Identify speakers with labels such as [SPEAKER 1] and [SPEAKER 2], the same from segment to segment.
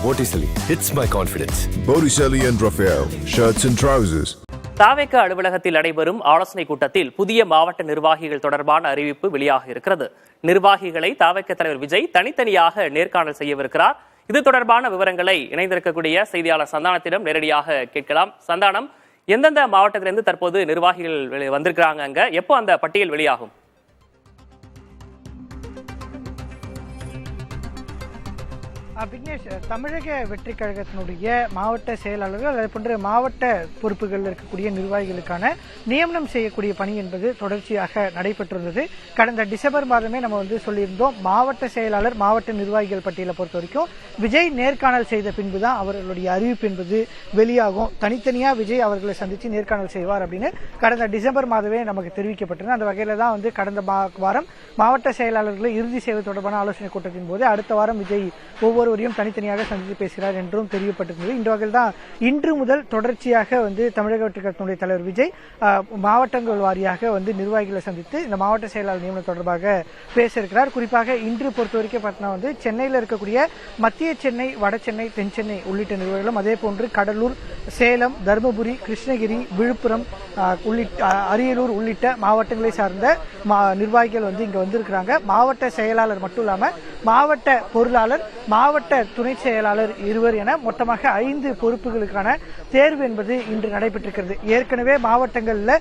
[SPEAKER 1] Botticelli. It's my confidence.
[SPEAKER 2] Botticelli and Raphael, shirts and trousers.
[SPEAKER 3] தாவேக அலுவலகத்தில் நடைபெறும் ஆலோசனை கூட்டத்தில் புதிய மாவட்ட நிர்வாகிகள் தொடர்பான அறிவிப்பு வெளியாக இருக்கிறது. நிர்வாகிகளை தாவேக தலைவர் விஜய் தனித்தனியாக நேர்காணல் செய்யவிருக்கிறார். இது தொடர்பான விவரங்களை இணைந்திருக்கக்கூடிய செய்தியாளர் சந்தானத்திடம் நேரடியாக கேட்கலாம். சந்தானம், எந்தெந்த மாவட்டத்திலிருந்து தற்போது நிர்வாகிகள் வந்திருக்கிறாங்க, அங்க எப்போ அந்த பட்டியல் வெளியாகும்?
[SPEAKER 4] விக்னேஷ், தமிழக வெற்றி கழகத்தினுடைய மாவட்ட செயலாளர்கள் அதே போன்ற மாவட்ட பொறுப்புகளில் இருக்கக்கூடிய நிர்வாகிகளுக்கான நியமனம் செய்யக்கூடிய பணி என்பது தொடர்ச்சியாக நடைபெற்றிருந்தது. கடந்த டிசம்பர் மாதமே நம்ம சொல்லியிருந்தோம், மாவட்ட செயலாளர் மாவட்ட நிர்வாகிகள் பட்டியலை பொறுத்த வரைக்கும் விஜய் நேர்காணல் செய்த பின்புதான் அவர்களுடைய அறிவிப்பு என்பது வெளியாகும். தனித்தனியா விஜய் அவர்களை சந்திச்சு நேர்காணல் செய்வார் அப்படின்னு கடந்த டிசம்பர் மாதமே நமக்கு தெரிவிக்கப்பட்டிருந்தது. அந்த வகையில தான் கடந்த வாரம் மாவட்ட செயலாளர்களை இறுதி செய்வது தொடர்பான ஆலோசனை கூட்டத்தின் போது அடுத்த வாரம் விஜய் ஒவ்வொருவரையும் தனித்தனியாக சந்தித்து பேசுகிறார் என்றும் தெரியப்பட்டிருந்தது. இந்த வகையில் தான் இன்று முதல் தொடர்ச்சியாக தமிழக வெற்றி கழகத்தினுடைய தலைவர் விஜய் மாவட்டங்கள் வாரியாக நிர்வாகிகளை சந்தித்து இந்த மாவட்ட செயலாளர் நியமனம் தொடர்பாக பேச இருக்கிறார். குறிப்பாக இன்று பொறுத்த வரைக்கும் பார்த்தீங்கன்னா சென்னையில் இருக்கக்கூடிய மத்திய சென்னை, வட சென்னை, தென் சென்னை உள்ளிட்ட நிர்வாகிகளும், அதே போன்று கடலூர், சேலம், தருமபுரி, கிருஷ்ணகிரி, விழுப்புரம் உள்ளிட்ட அரியலூர் உள்ளிட்ட மாவட்டங்களை சார்ந்த நிர்வாகிகள் இங்க வந்திருக்கிறாங்க. மாவட்ட செயலாளர் மட்டும் இல்லாம மாவட்ட பொருளாளர், மாவட்ட துணை செயலாளர் இருவர் என மொத்தமாக 5 பொறுப்புகளுக்கான தேர்வு என்பது இன்று நடைபெற்றிருக்கிறது. ஏற்கனவே மாவட்டங்களில்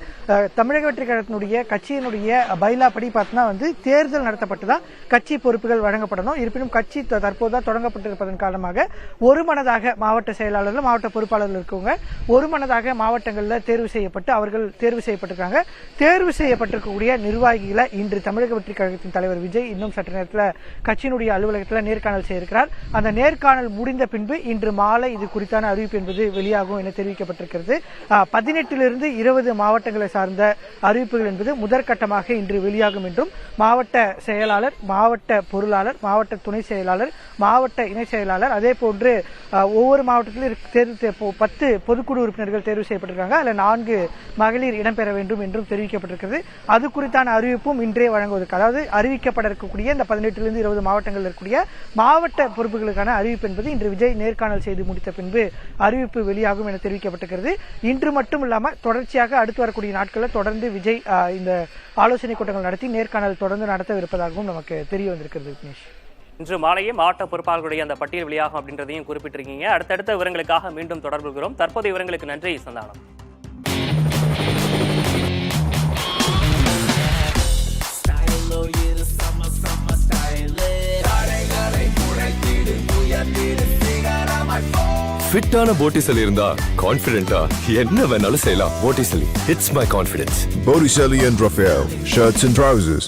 [SPEAKER 4] தமிழக வெற்றி கழகத்தினுடைய கட்சியினுடைய பைலா படி பார்த்தீங்கன்னா தேர்தல் நடத்தப்பட்டுதான் கட்சி பொறுப்புகள் வழங்கப்படணும். இருப்பினும் கட்சி தற்போதுதான் தொடங்கப்பட்டிருப்பதன் காரணமாக ஒருமனதாக மாவட்ட செயலாளர்கள், மாவட்ட பொறுப்பாளர்கள் இருக்கவங்க ஒருமனதாக மாவட்டங்களில் தேர்வு செய்யப்பட்டு அவர்கள் தேர்வு செய்யப்பட்டிருக்காங்க. தேர்வு செய்யப்பட்டிருக்கக்கூடிய நிர்வாகிகளை இன்று தமிழக வெற்றி கழகத்தின் தலைவர் விஜய் இன்னும் சற்று நேரத்தில் கட்சியினுடைய அலுவலகத்தில் நேர்காணல் செய்திருக்கிறார். அந்த நேர்காணல் முடிந்த பின்பு இன்று மாலை இது குறித்தான அறிவிப்பு என்பது வெளியாகும் என தெரிவிக்கப்பட்டிருக்கிறது. 18 20 மாவட்டங்களை சார்ந்த அறிவிப்புகள் என்பது முதற்கட்டமாக இன்று வெளியாகும் என்றும் மாவட்ட செயலாளர், மாவட்ட பொருளாளர், மாவட்ட துணை செயலாளர், மாவட்ட இணை செயலாளர், அதே போன்று ஒவ்வொரு மாவட்டத்திலும் 10 பொதுக்குழு உறுப்பினர்கள் தேர்வு செய்யப்பட்டிருக்காங்க. அதில் 4 மகளிர் இடம்பெற வேண்டும் என்றும் தெரிவிக்கப்பட்டிருக்கிறது. அது குறித்தான அறிவிப்பும் இன்றே வழங்குவதற்கு, அதாவது அறிவிக்கப்பட இருக்கக்கூடிய இந்த 18 20 மாவட்டங்களில் இருக்கக்கூடிய மாவட்ட பொறுப்புகளுக்கான அறிவிப்பு என்பது இன்று விஜய் நேர்காணல் செய்து முடித்த பின்பு அறிவிப்பு வெளியாகும் என தெரிவிக்கப்பட்டிருக்கிறது. இன்று மட்டும் இல்லாமல் தொடர்ச்சியாக அடுத்து வரக்கூடிய நாட்களில் தொடர்ந்து விஜய் இந்த ஆலோசனை கூட்டங்கள் நடத்தி நேர்காணல் தொடர்ந்து நடத்தவிருப்பதாகவும் நமக்கு தெரிய வந்திருக்கிறது. விக்னேஷ்,
[SPEAKER 3] இன்று மாலையே மாவட்ட பொறுப்பாளர்களுடைய அந்த பட்டியல் வெளியாகும் அப்படின்றதையும் குறிப்பிட்டிருக்கீங்க. அடுத்தடுத்த விவரங்களுக்காக மீண்டும் தொடர்பு கொள்கிறோம். தற்போதைய விவரங்களுக்கு நன்றி சந்தானம்.
[SPEAKER 1] ஃபிட்டான Botticelli இருந்தா கான்ஃபிடென்ட்டா என்ன வேணாலும் செய்யலாம். Botticelli. It's my confidence.
[SPEAKER 2] Botticelli and Raphael, shirts and trousers.